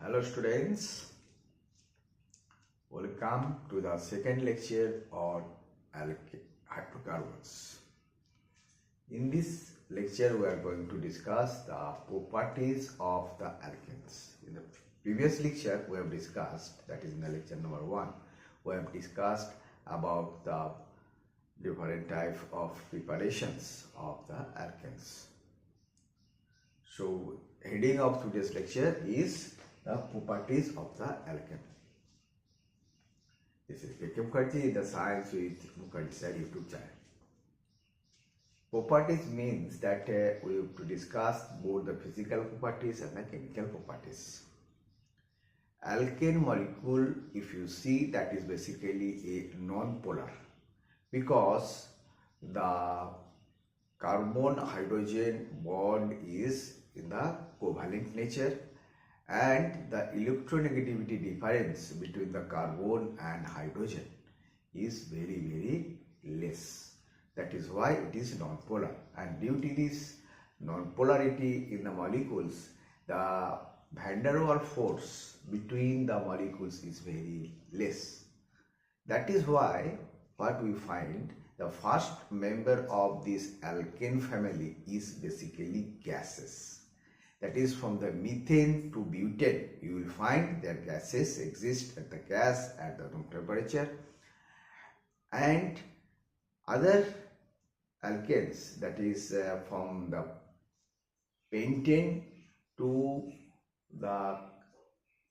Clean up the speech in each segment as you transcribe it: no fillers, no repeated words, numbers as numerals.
Hello students, welcome to the second lecture on hydrocarbons. In this lecture we are going to discuss the properties of the alkanes. In the previous lecture we have discussed, that is in the lecture number 1, we have discussed about the different type of preparations of the alkanes. So heading of today's lecture is the properties of the alkane. This is K.K. Mukherjee, the Science with Mukherjee Sir YouTube channel. Properties means that we have to discuss both the physical properties and the chemical properties. Alkane molecule, if you see, that is basically a non-polar because the carbon hydrogen bond is in the covalent nature and the electronegativity difference between the carbon and hydrogen is very less. That is why it is non-polar, and due to this non-polarity in the molecules, the van der Waals force between the molecules is very less. That is why what we find, the first member of this alkane family is basically gases. That is, from the methane to butane, you will find that gases exist at the room temperature, and other alkanes, that is from the pentane to the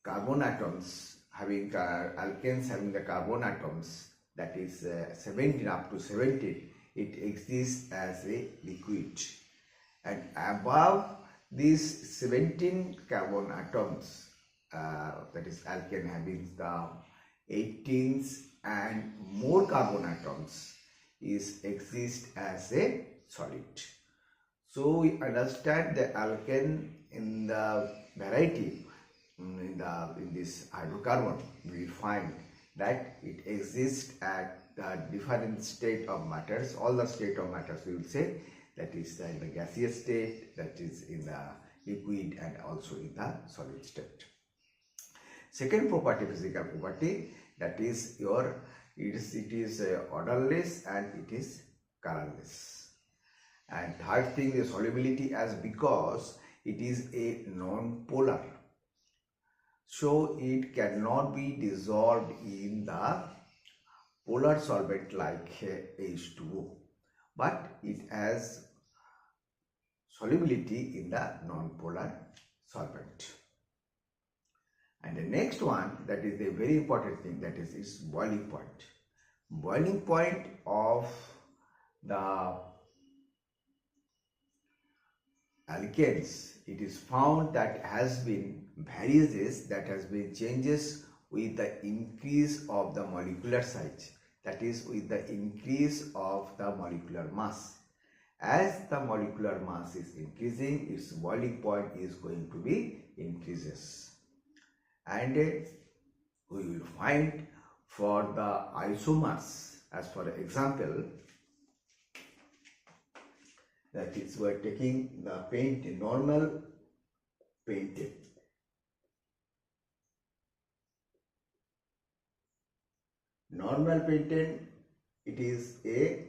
carbon atoms, having alkanes having the carbon atoms, that is 17 up to 17, it exists as a liquid, and above these 17 carbon atoms, that is alkane having the 18s and more carbon atoms, exist as a solid. So we understand the alkane in the variety in this hydrocarbon, we find that it exists at the different state of matters. All the state of matters we will say, that is in the gaseous state, that is in the liquid, and also in the solid state. Second property, physical property, that is it is odorless and it is colorless. And third thing is solubility, as because it is a non-polar, so it cannot be dissolved in the polar solvent like H2O, but it has solubility in the non-polar solvent. And the next one, that is a very important thing, that is its boiling point. Boiling point of the alkanes, it is found that has been varies, that has been changes with the increase of the molecular size, that is with the increase of the molecular mass. As the molecular mass is increasing, its boiling point is going to be increases. And we will find for the isomers, as for example, that is, we are taking the normal pentane. Normal pentane, it is a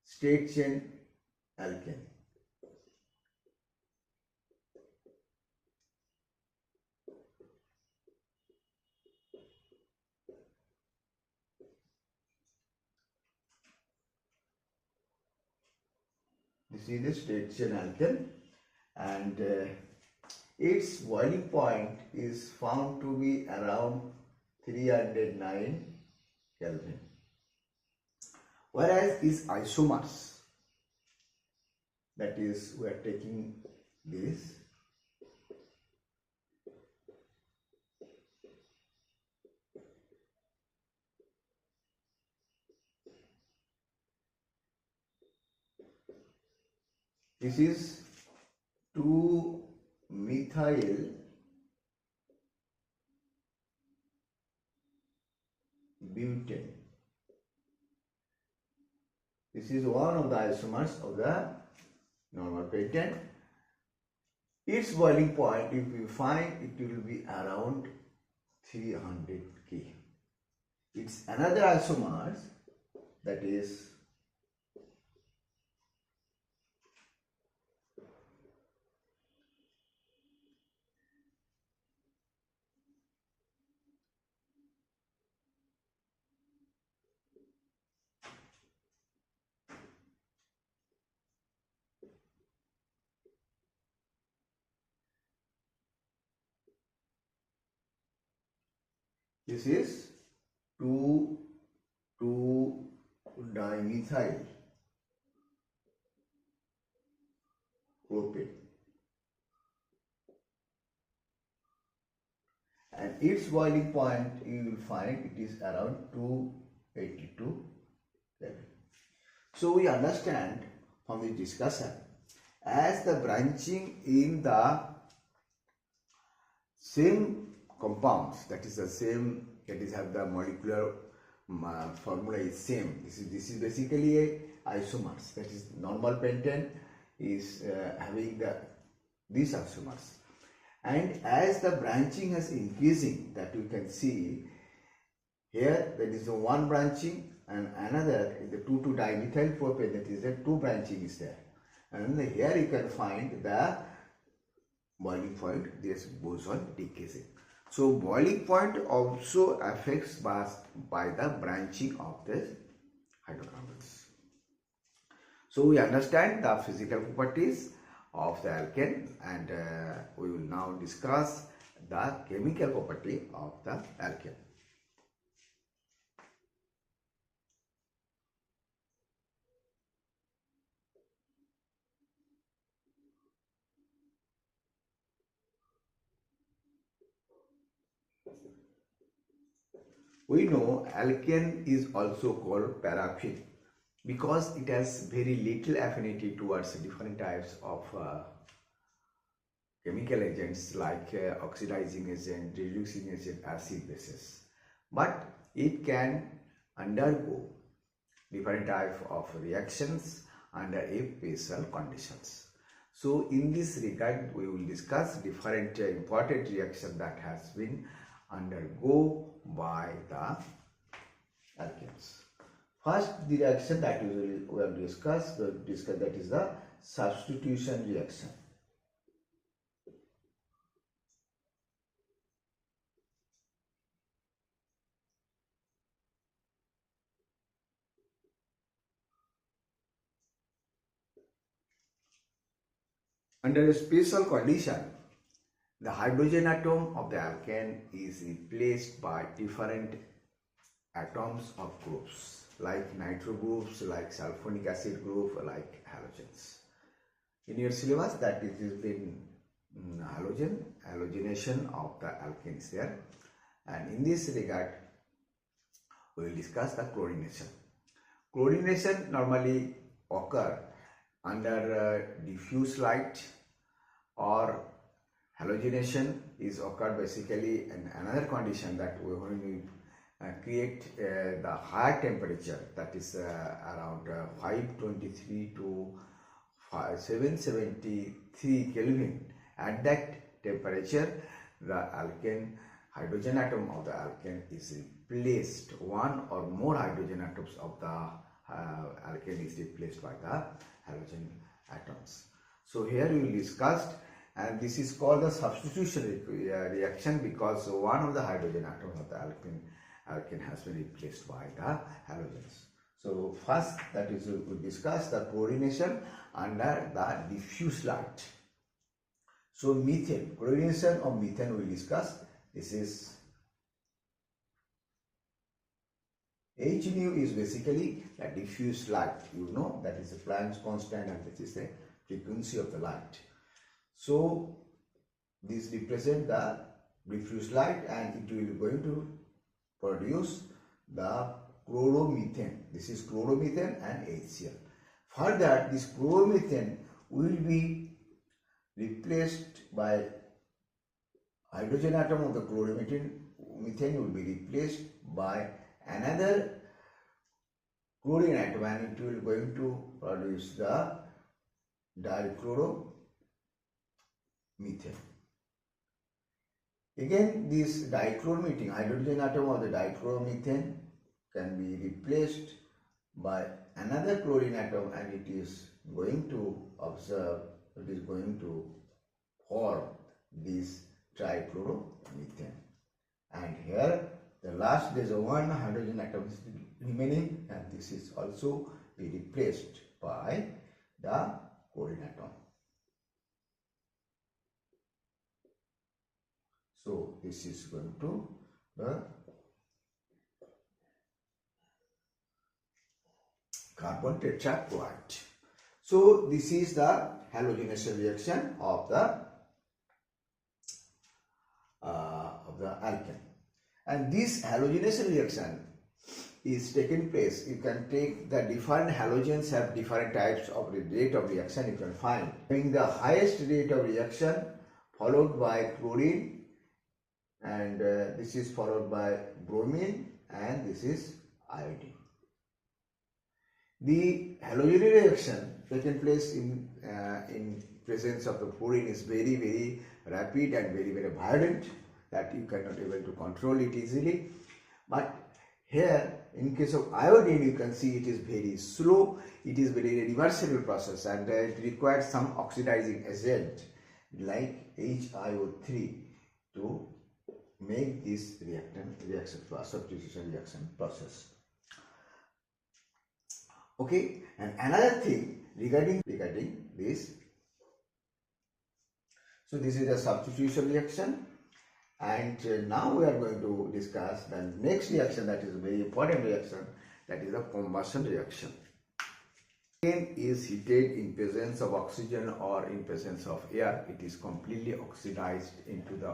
straight chain alkane. This is the straight chain alkane, and its boiling point is found to be around 309 Kelvin. Whereas these isomers, that is, we are taking this, this is 2-methyl butane. This is one of the isomers of the normal pentane. its boiling point, if you find, it will be around 300 K. It's another isomers, that is this is 2,2-dimethyl propane, and its boiling point, you will find it is around 282 level. So we understand from this discussion, as the branching in the same compounds, that is the same, that is have the molecular formula is same. This is basically a isomers, that is normal pentane is having these isomers, and as the branching is increasing, that you can see here, that is the one branching, and another is the 2,2-dimethyl propane, that is the two branching is there, and here you can find the boiling point, this goes on decreasing. So boiling point also affects by the branching of the hydrocarbons. So we understand the physical properties of the alkane, and we will now discuss the chemical property of the alkane. We know alkane is also called paraffin because it has very little affinity towards different types of chemical agents like oxidizing agent, reducing agent, acid bases. But it can undergo different types of reactions under a special conditions. So in this regard, we will discuss different important reactions that has been undergo by the alkanes. First, the reaction that we will discuss that is the substitution reaction. Under a special condition, the hydrogen atom of the alkane is replaced by different atoms of groups like nitro groups, like sulfonic acid group, like halogens. In your syllabus, that is been halogenation of the alkane is there, and in this regard we will discuss the chlorination. Chlorination normally occur under diffuse light, or halogenation is occurred basically in another condition, that we when we create the higher temperature, that is around 523 to 773 Kelvin. At that temperature, the alkane hydrogen atom of the alkane is replaced, one or more hydrogen atoms of the alkane is replaced by the halogen atoms. So here we will discuss, and this is called the substitution reaction because one of the hydrogen atoms of the alkane has been replaced by the halogens. So first, that is, we will discuss the chlorination under the diffuse light. So methane, chlorination of methane we will discuss. This is H nu is basically a diffuse light. You know that is the Planck's constant, and this is the frequency of the light. So this represents the diffuse light, and it will be going to produce the chloromethane. This is chloromethane and HCl. Further, this chloromethane will be replaced by hydrogen atom of the chloromethane. Methane will be replaced by another chlorine atom, and it will going to produce the dichloro methane. Again, this dichloromethyl hydrogen atom of the dichloromethane can be replaced by another chlorine atom, and it is going to form this trichloromethane. And here the last there is one hydrogen atom is remaining, and this is also be replaced by the chlorine atom. So this is going to the carbon tetrachloride. So this is the halogenation reaction of the alkane, and this halogenation reaction is taking place. You can take the different halogens have different types of rate of reaction. You can find having the highest rate of reaction followed by chlorine, and this is followed by bromine, and this is iodine. The halogen reaction taking place in presence of the chlorine is very, very rapid and very, very violent, that you cannot able to control it easily. But here in case of iodine, you can see it is very slow, it is very reversible process, and it requires some oxidizing agent like HiO3 to make this substitution reaction process. Okay, and another thing regarding this, so this is a substitution reaction, and now we are going to discuss the next reaction, that is a very important reaction, that is a combustion reaction. Alkane is heated in presence of oxygen or in presence of air. It is completely oxidized into the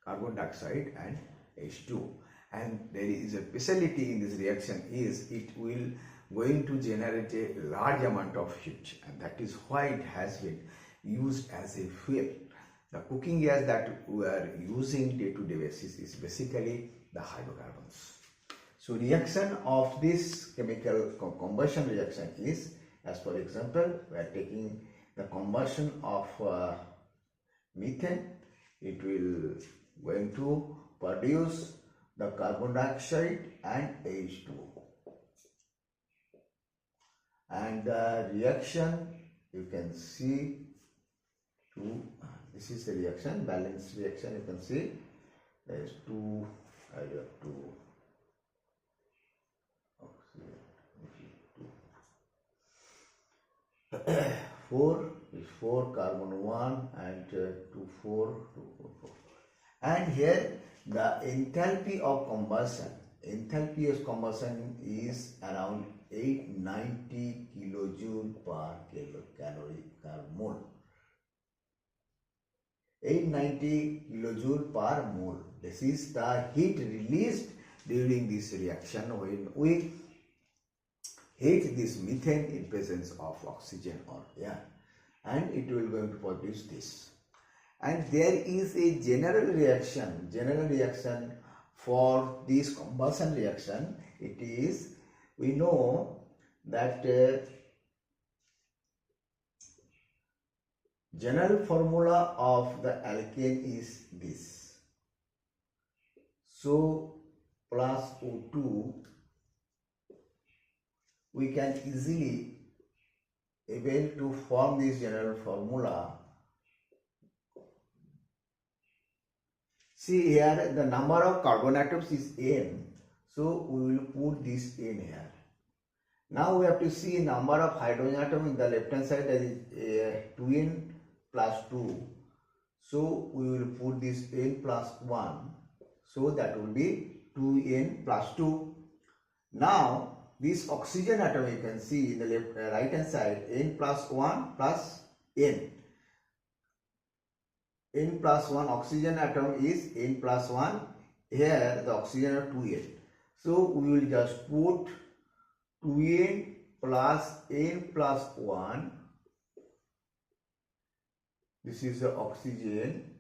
carbon dioxide and H2, and there is a specialty in this reaction is it will going to generate a large amount of heat, and that is why it has been used as a fuel. The cooking gas that we are using day-to-day basis is basically the hydrocarbons. So reaction of this chemical combustion reaction is, as for example, we are taking the combustion of methane. It will going to produce the carbon dioxide and H2O. And the reaction you can see this is the reaction, balanced reaction. You can see there is 4 is 4 carbon 1 and 2 4. And here the enthalpy of combustion is around 890 kilojoule per calorie per mole. 890 kilojoule per mole. This is the heat released during this reaction when we heat this methane in presence of oxygen or air, and it will going to produce this. And there is a general reaction for this combustion reaction. It is, we know that general formula of the alkane is this. So plus O2, we can easily able to form this general formula. See here the number of carbon atoms is n, so we will put this n here. Now we have to see number of hydrogen atom in the left hand side, that is 2n plus 2. So we will put this n plus 1, so that will be 2n plus 2. Now this oxygen atom you can see in the right hand side, n plus 1 plus n. N plus 1 oxygen atom is n plus 1. Here the oxygen are 2n. So we will just put 2n plus n plus 1. This is the oxygen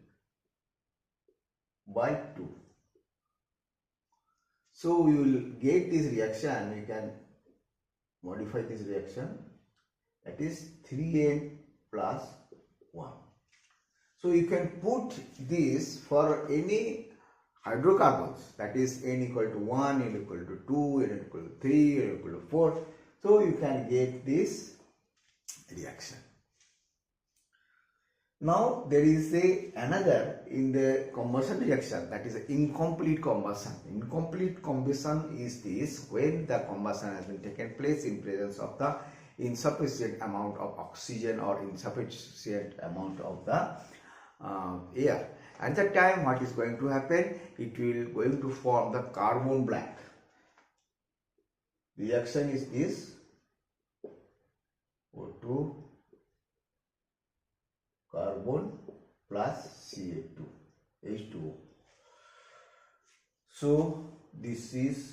by 2. So we will get this reaction. We can modify this reaction. That is 3n plus 1. So you can put this for any hydrocarbons, that is n equal to 1, n equal to 2, n equal to 3, n equal to 4. So you can get this reaction. Now there is another in the combustion reaction, that is incomplete combustion. Incomplete combustion is this when the combustion has been taken place in presence of the insufficient amount of oxygen or insufficient amount of the air. At that time, what is going to happen? It will going to form the carbon black. Reaction is this O2 carbon plus Ca2 H2O. So this is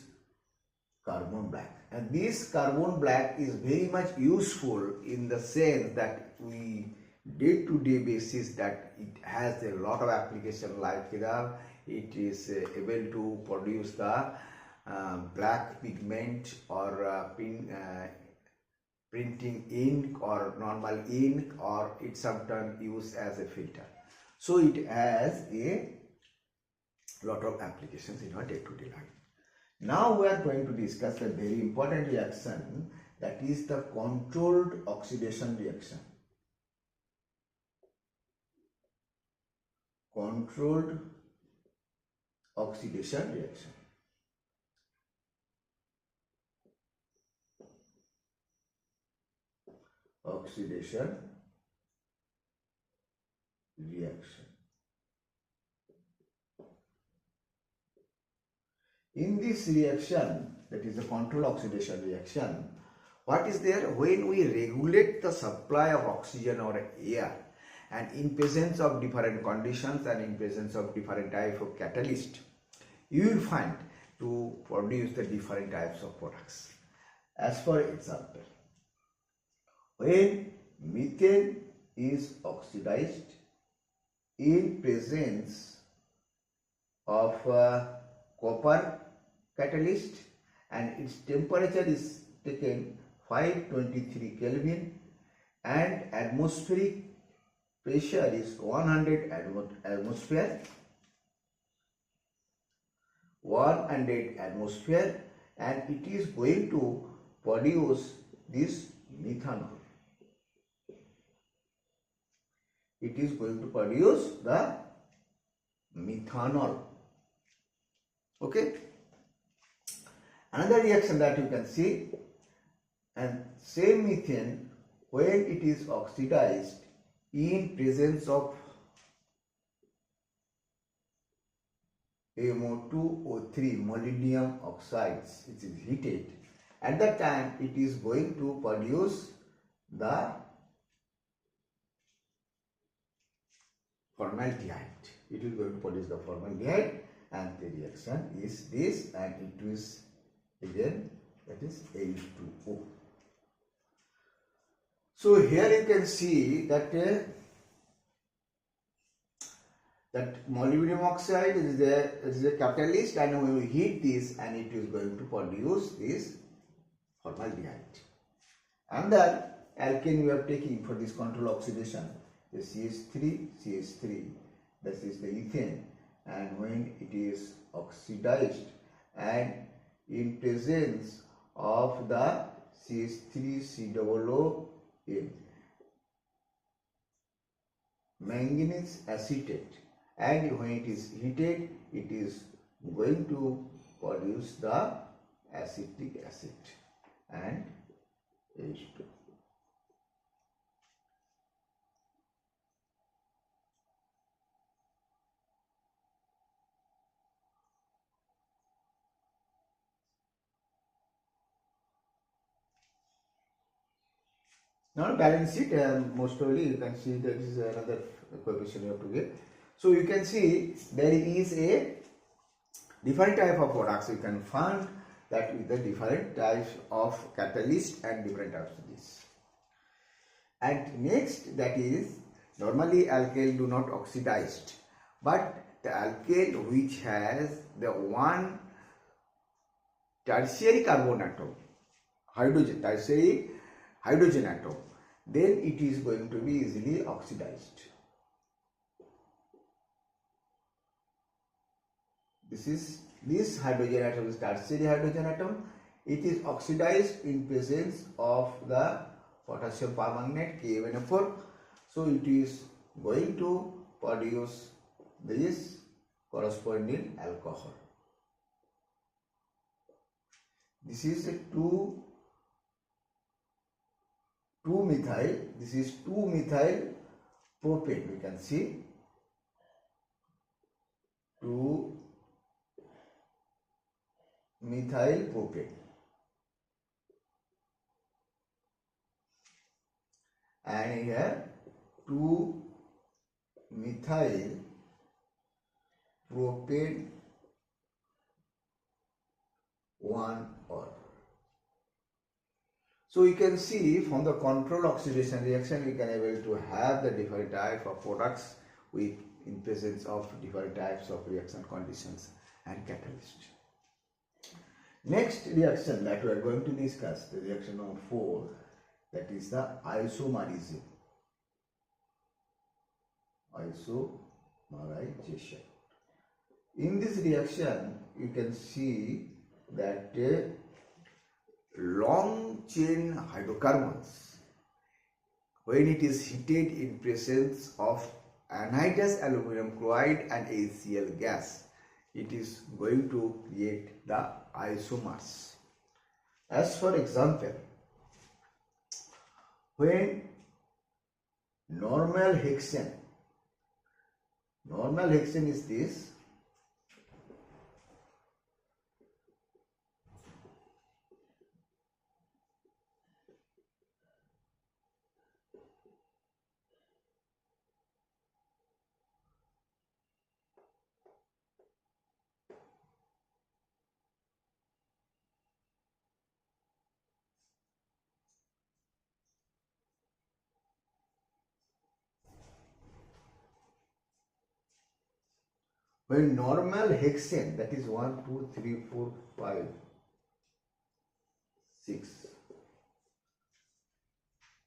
carbon black, and this carbon black is very much useful in the sense that we day-to-day basis that it has a lot of application, like here it is able to produce the black pigment or printing ink or normal ink, or it's sometimes used as a filter. So it has a lot of applications in our day-to-day life. Now we are going to discuss a very important reaction, that is the controlled oxidation reaction. Controlled oxidation reaction. Oxidation reaction. In this reaction, that is the controlled oxidation reaction, what is there? When we regulate the supply of oxygen or air, and in presence of different conditions and in presence of different type of catalyst, you will find to produce the different types of products. As for example, when methane is oxidized in presence of copper catalyst and its temperature is taken 523 Kelvin and atmospheric pressure is 100 atmosphere, 100 atmosphere, and it is going to produce this methanol. It is going to produce the methanol. Okay. Another reaction that you can see, and same methane when it is oxidized in presence of MO2O3 molybdenum oxides, it is heated. At that time it is going to produce the formaldehyde. It is going to produce the formaldehyde, and the reaction is this, and it is again that is H2O. So here you can see that that molybdenum oxide is a catalyst, and when we heat this, and it is going to produce this formaldehyde. And the alkane we are taking for this control oxidation is CH3, this is the ethane, and when it is oxidized and in presence of the CH3COO manganese acetate, and when it is heated it is going to produce the acetic acid and H2. Now balance sheet, most probably you can see that is another coefficient you have to get. So you can see there is a different type of products you can find, that with the different types of catalyst and different types of this. And next, that is normally alkane do not oxidized, but the alkane which has the one tertiary carbon atom, tertiary hydrogen atom, then it is going to be easily oxidized. this hydrogen atom is tertiary hydrogen atom. It is oxidized in presence of the potassium permanganate KMnO4. So it is going to produce this corresponding alcohol. This is a 2-methyl. This is 2-methyl propane. We can see 2-methyl propane. And here 2-methyl propane 1-or. So you can see from the control oxidation reaction we can able to have the different type of products with in presence of different types of reaction conditions and catalysts. Next reaction that we are going to discuss, the reaction number 4, that is the isomerization. Isomerization. In this reaction, you can see that long chain hydrocarbons, when it is heated in presence of anhydrous aluminum chloride and HCl gas, it is going to create the isomers. As for example, when normal hexane is this, when normal hexane, that is 1, 2, 3, 4, 5, 6.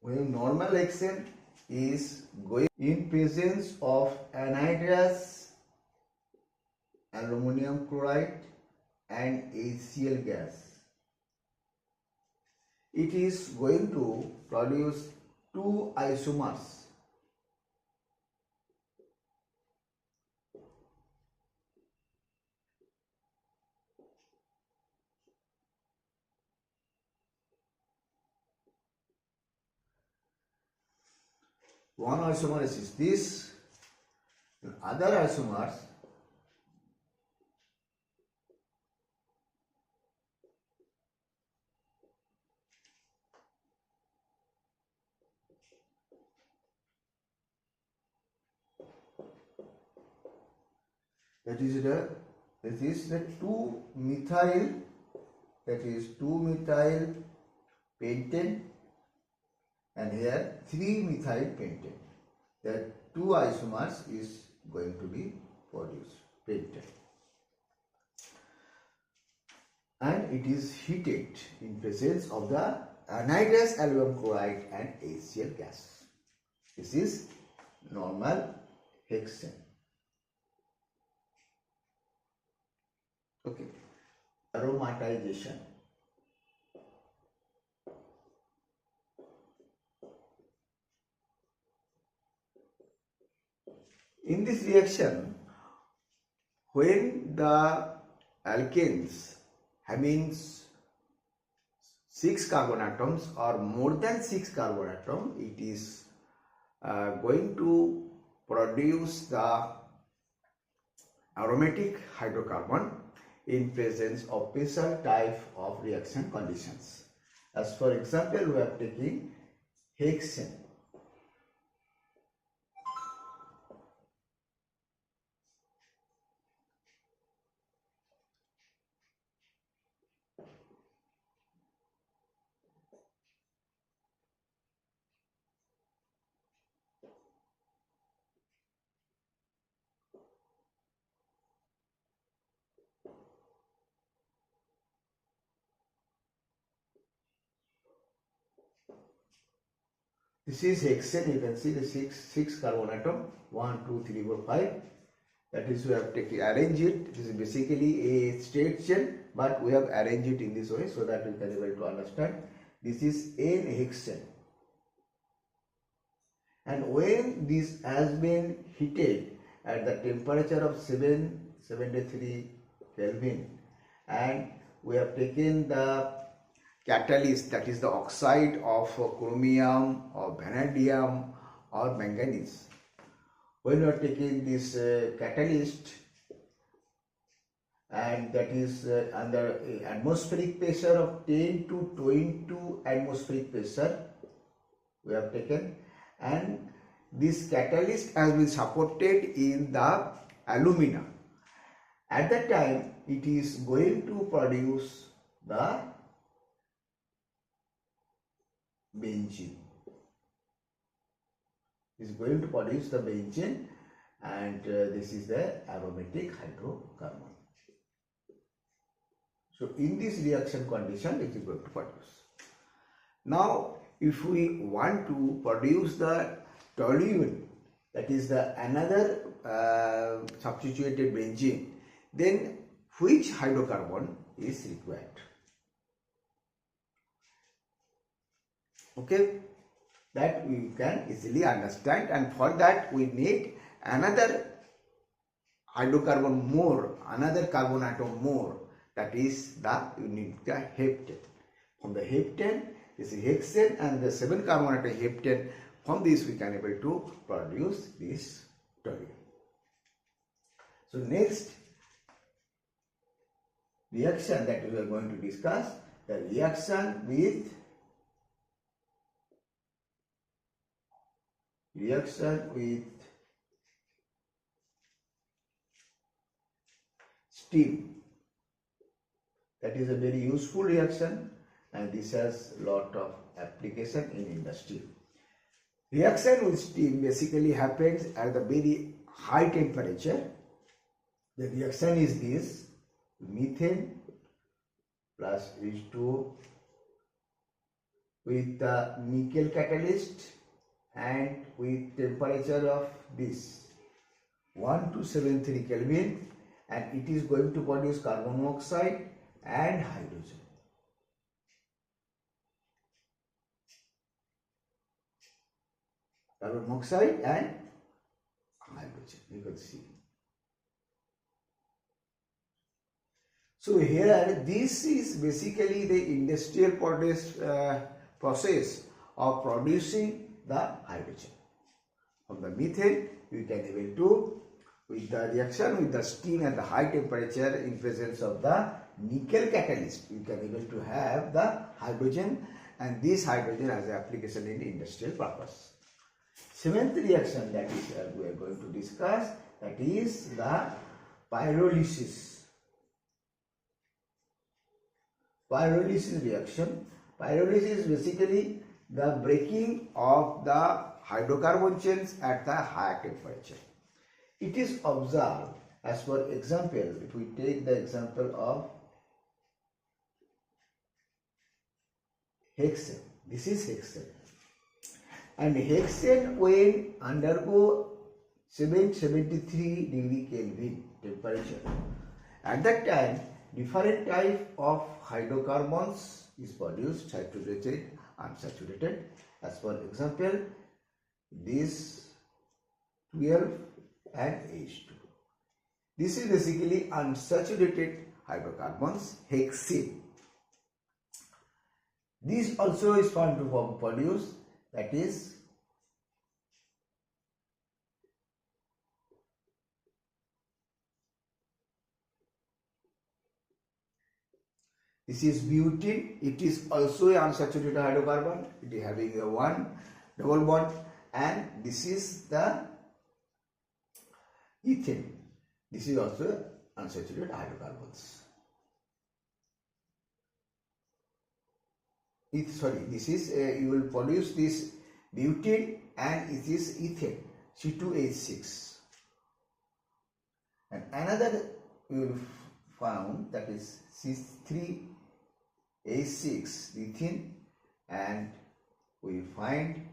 When normal hexane is going in presence of anhydrous aluminum chloride and HCl gas, it is going to produce 2 isomers. One isomer is this, and other isomers that is the 2-methyl, that is 2-methyl pentane, and here 3-methyl pentane. The 2 isomers is going to be produced, pentane, and it is heated in presence of the anhydrous aluminum chloride and HCl gas. This is normal hexane. Okay, aromatization. In this reaction, when the alkanes having 6 carbon atoms or more than 6 carbon atoms, it is going to produce the aromatic hydrocarbon in presence of special type of reaction conditions. As for example, we are taking hexane. This is hexane. You can see the six carbon atom, 1, 2, 3, 4, 5, That is, we have taken arrange it. This is basically a straight chain, but we have arranged it in this way so that we can able to understand. This is n hexane, and when this has been heated at the temperature of 773 Kelvin, and we have taken the catalyst, that is the oxide of chromium or vanadium or manganese. When we are taking this catalyst, and that is under atmospheric pressure of 10 to 22 atmospheric pressure we have taken, and this catalyst has been supported in the alumina. At that time it is going to produce the benzene. Is going to produce the benzene, and this is the aromatic hydrocarbon. So in this reaction condition it is going to produce. Now if we want to produce the toluene, that is the another substituted benzene, then which hydrocarbon is required? Okay, that we can easily understand, and for that we need another hydrocarbon more, another carbon atom more, that is you need the heptane. From the heptane, this is hexane, and the 7 carbon atom heptane, from this we can able to produce this toluene. So next reaction that we are going to discuss, the reaction with steam. That is a very useful reaction, and this has lot of application in industry. Reaction with steam basically happens at the very high temperature. The reaction is this: methane plus H2O with the nickel catalyst, and with temperature of this 1273 Kelvin, and it is going to produce carbon monoxide and hydrogen. Carbon monoxide and hydrogen, you can see. So here this is basically the industrial process of producing the hydrogen. From the methane we can able to, with the reaction with the steam at the high temperature in presence of the nickel catalyst, we can able to have the hydrogen, and this hydrogen has application in industrial purpose. Seventh reaction that is we are going to discuss, that is the pyrolysis. Pyrolysis reaction. Pyrolysis is basically the breaking of the hydrocarbon chains at the higher temperature. It is observed, as for example, if we take the example of hexane, this is hexane, and hexane when undergo 773 degree Kelvin temperature, at that time different type of hydrocarbons is produced, saturated, unsaturated. As for example, this 12 and H2. This is basically unsaturated hydrocarbons, hexane. This also is found to produce, that is this is butane. It is also a unsaturated hydrocarbon. It is having a one double bond, and this is the ethane. This is also unsaturated hydrocarbons. This is you will produce this butane, and it is ethane, C2H6. And another you will found, that is C3H6 ethene, and we find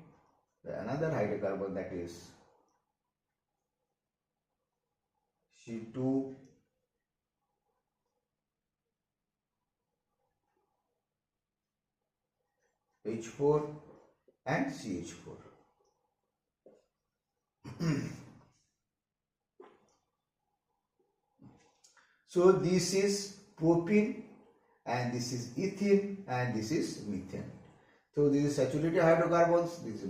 another hydrocarbon, that is C2, H4 and CH4. So this is propene and this is ethene and this is methane. So this is saturated hydrocarbons, this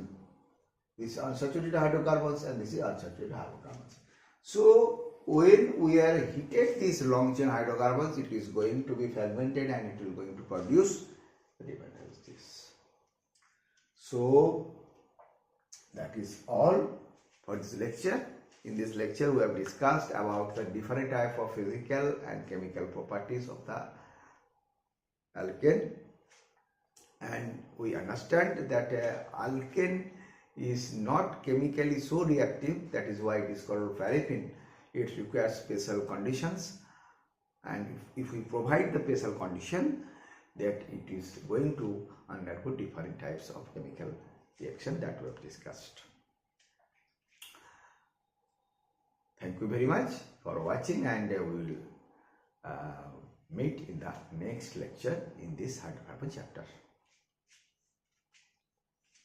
is unsaturated hydrocarbons and this is unsaturated hydrocarbons. So when we are heated these long chain hydrocarbons, it is going to be fermented and it is going to produce this. So that is all for this lecture. In this lecture we have discussed about the different type of physical and chemical properties of the alkane, and we understand that alkane is not chemically so reactive, that is why it is called paraffin. It requires special conditions, and if we provide the special condition, that it is going to undergo different types of chemical reaction that we have discussed. Thank you very much for watching, and we will meet in the next lecture in this hydrocarbon chapter.